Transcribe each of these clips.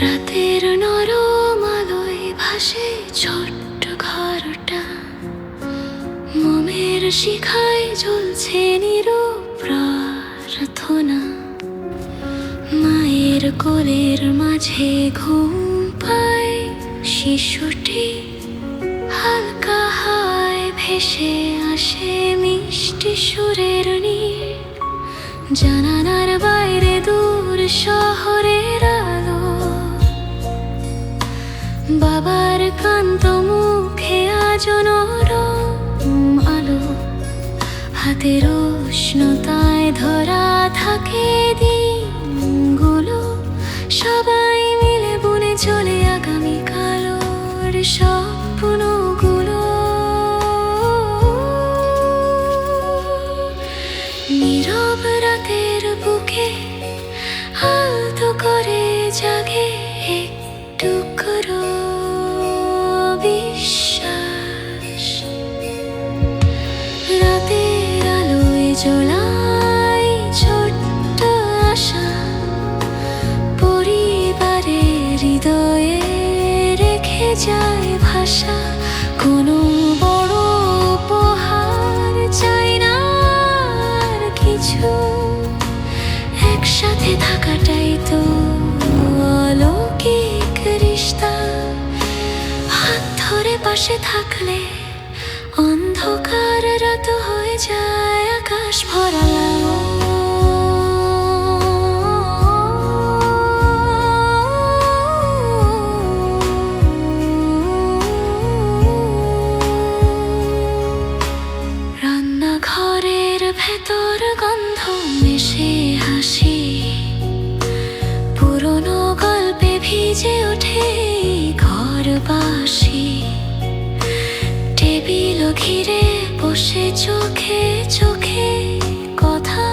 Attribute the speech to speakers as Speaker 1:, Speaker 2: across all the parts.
Speaker 1: রাতের নরম আলোয় ভাসে ছোট্ট ঘরটা, মোমের শিখায় জ্বলছে নীরব প্রার্থনা। মায়ের কোলের মাঝে ঘুম পায় শিশুটি, হালকা হায় ভেসে আসে মিষ্টি সুরের নীড়। জানালার বাইরে দূর শহরের আলো, বাবার কান্ত মুখে আজ নরম আলো। হাতের উষ্ণতায় ধরা থাকে দিনগুলো, সবাই মিলে বুনে চলে আগামীকালের স্বপ্নগুলো। নীরব রাতের বুকে আলতো করে জাগে একটু করো বিশ্বাস। রাতের আলোয় জ্বলাই ছোট্ট আশা, পরিবারের হৃদয়ে রেখে যায় ভাষা। কোনো বড় উপহার চাই না আর কিছু, একসাথে থাকাটাই তো অলৌকিক রিশতা। হাত ধরে পাশে থাকলে অন্ধকার রাত হয়ে যায় আকাশ ভরা আলো। রান্নাঘরের ভেতর গন্ধ মেশে হাসি, পুরনো গল্পে ভিজে ওঠে ঘরবাসী। টেবিল ঘিরে বসে চোখে চোখে কথা,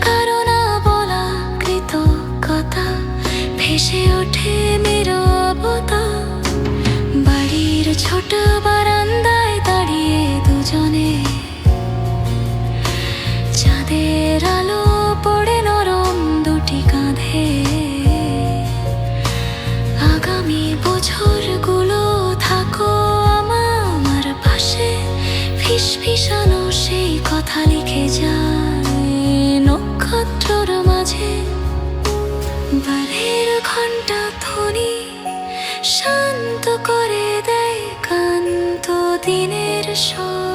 Speaker 1: কারো না বলা কৃতজ্ঞতা ভেসে ওঠে নীরবতা। বাড়ির ছোট বারান্দায় দাঁড়িয়ে দুজনে, চাঁদের আলো পড়ে নরম দুটি কাঁধে। আগামী বছরগুলো থাকো আমার পাশে, ফিসফিসানো সেই কথা লিখে যায় নক্ষত্রর মাঝে। বাড়ির ঘন্টা ধ্বনি শান্ত করে দেয় ক্লান্ত দিনের স্বর।